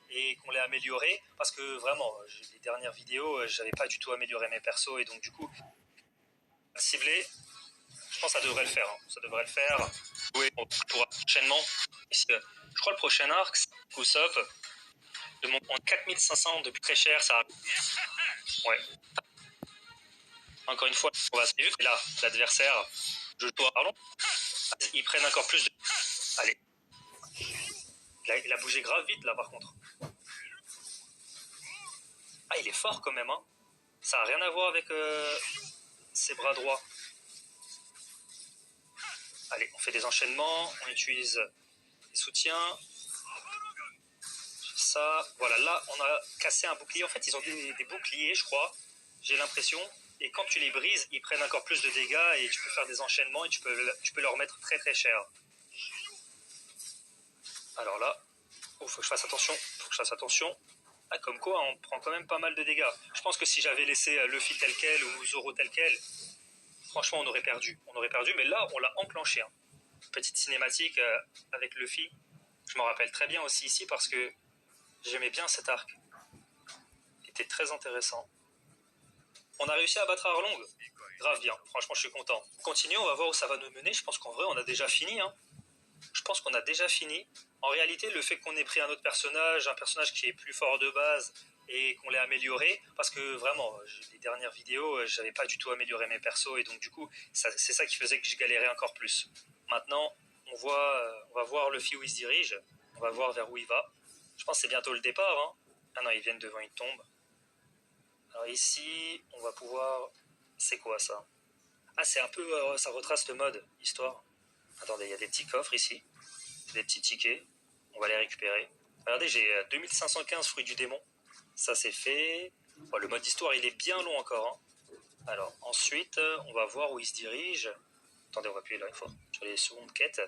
et qu'on l'ait amélioré, parce que vraiment, les dernières vidéos, j'avais pas du tout amélioré mes persos, et donc du coup, ciblé, je pense que ça devrait le faire. Hein. Ça devrait le faire. Oui, pour enchaînement. Je crois le prochain arc, c'est Usopp. De mon 4500 depuis très cher, ça. Ouais. Encore une fois, on va se vu que là, l'adversaire, je dois. Pardon. Ils prennent encore plus de. Allez. Il a bougé grave vite là par contre. Ah, il est fort quand même, hein. Ça n'a rien à voir avec ses bras droits. Allez, on fait des enchaînements, on utilise les soutiens. Ça, voilà, là, on a cassé un bouclier. En fait, ils ont des boucliers, je crois. J'ai l'impression. Et quand tu les brises, ils prennent encore plus de dégâts et tu peux faire des enchaînements et tu peux leur mettre très très cher. Alors là, faut que je fasse attention. Ah, comme quoi, on prend quand même pas mal de dégâts. Je pense que si j'avais laissé Luffy tel quel ou Zoro tel quel, franchement, on aurait perdu. Mais là, on l'a enclenché. Hein. Petite cinématique avec Luffy. Je m'en rappelle très bien aussi ici parce que j'aimais bien cet arc. Il était très intéressant. On a réussi à battre Arlong. Grave bien. Franchement, je suis content. Continuons, on va voir où ça va nous mener. Je pense qu'en vrai, on a déjà fini. Hein. En réalité, le fait qu'on ait pris un autre personnage, un personnage qui est plus fort de base et qu'on l'ait amélioré, parce que vraiment, les dernières vidéos, j'avais pas du tout amélioré mes persos et donc du coup, c'est ça qui faisait que je galérais encore plus. Maintenant, on va voir Luffy où il se dirige, on va voir vers où il va. Je pense que c'est bientôt le départ. Hein. Ah non, ils viennent devant une tombe. Alors ici, on va pouvoir... C'est quoi ça? Ah, c'est un peu... ça retrace le mode, histoire. Attendez, il y a des petits coffres ici. Des petits tickets. On va les récupérer. Regardez, j'ai 2515 fruits du démon. Ça, c'est fait. Bon, le mode histoire, il est bien long encore. Hein. Alors, ensuite, on va voir où il se dirige. Attendez, on va appuyer là une fois. Sur les secondes quêtes.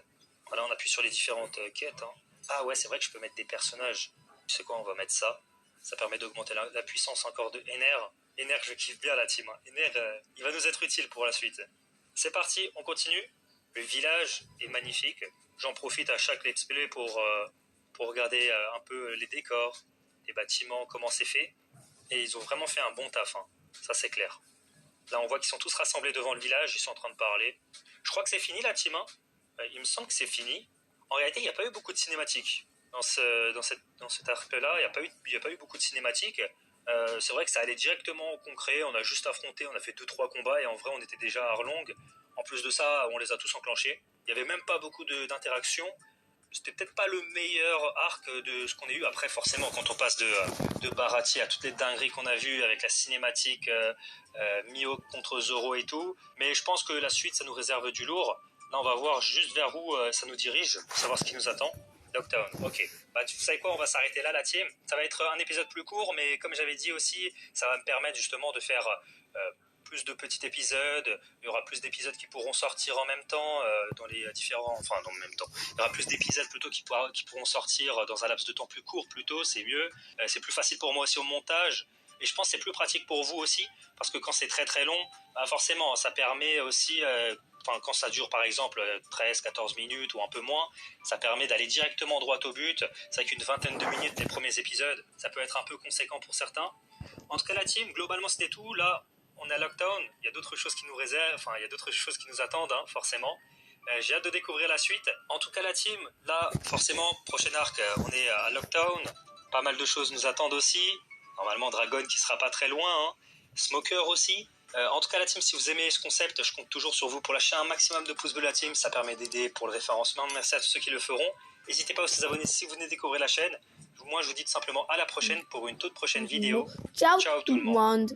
Voilà, on appuie sur les différentes quêtes. Hein. Ah ouais, c'est vrai que je peux mettre des personnages. Tu sais quoi, on va mettre ça. Ça permet d'augmenter la puissance encore de Ener. Ener, je kiffe bien la team. Hein. Ener, il va nous être utile pour la suite. C'est parti, on continue. Le village est magnifique. J'en profite à chaque let's play pour regarder un peu les décors, les bâtiments, comment c'est fait. Et ils ont vraiment fait un bon taf. Hein. Ça, c'est clair. Là, on voit qu'ils sont tous rassemblés devant le village. Ils sont en train de parler. Je crois que c'est fini, la team. Hein. Il me semble que c'est fini. En réalité, il n'y a pas eu beaucoup de cinématiques. Dans cet arc-là, il n'y a pas eu beaucoup de cinématiques. C'est vrai que ça allait directement au concret. On a juste affronté, on a fait 2-3 combats. Et en vrai, on était déjà à Arlong. En plus de ça, on les a tous enclenchés. Il n'y avait même pas beaucoup d'interactions. C'était peut-être pas le meilleur arc de ce qu'on a eu. Après, forcément, quand on passe de Baratie à toutes les dingueries qu'on a vues avec la cinématique Mihawk contre Zoro et tout. Mais je pense que la suite, ça nous réserve du lourd. Là, on va voir juste vers où ça nous dirige pour savoir ce qui nous attend. Lockdown, ok. Bah, tu sais quoi, on va s'arrêter là, la team. Ça va être un épisode plus court, mais comme j'avais dit aussi, ça va me permettre justement de faire plus de petits épisodes. Il y aura plus d'épisodes qui pourront sortir en même temps dans les différents... Enfin, dans le même temps. Il y aura plus d'épisodes plutôt qui pourront sortir dans un laps de temps plus court plutôt, c'est mieux. C'est plus facile pour moi aussi au montage. Et je pense que c'est plus pratique pour vous aussi, parce que quand c'est très très long, bah forcément, ça permet aussi... quand ça dure par exemple 13-14 minutes ou un peu moins, ça permet d'aller directement droit au but. C'est avec une vingtaine de minutes les premiers épisodes, ça peut être un peu conséquent pour certains. En tout cas, la team, globalement c'était tout. Là, on est à Lockdown, il y a d'autres choses qui nous réservent, enfin il y a d'autres choses qui nous attendent, hein, forcément. J'ai hâte de découvrir la suite. En tout cas, la team, là, forcément, prochain arc, on est à Lockdown. Pas mal de choses nous attendent aussi. Normalement, Dragon qui sera pas très loin, hein. Smoker aussi. En tout cas, la team, si vous aimez ce concept, je compte toujours sur vous pour lâcher un maximum de pouces bleus, la team. Ça permet d'aider pour le référencement. Merci à tous ceux qui le feront. N'hésitez pas aussi à vous abonner si vous venez découvrir la chaîne. Moi, je vous dis tout simplement à la prochaine pour une toute prochaine vidéo. Ciao Ciao tout le monde.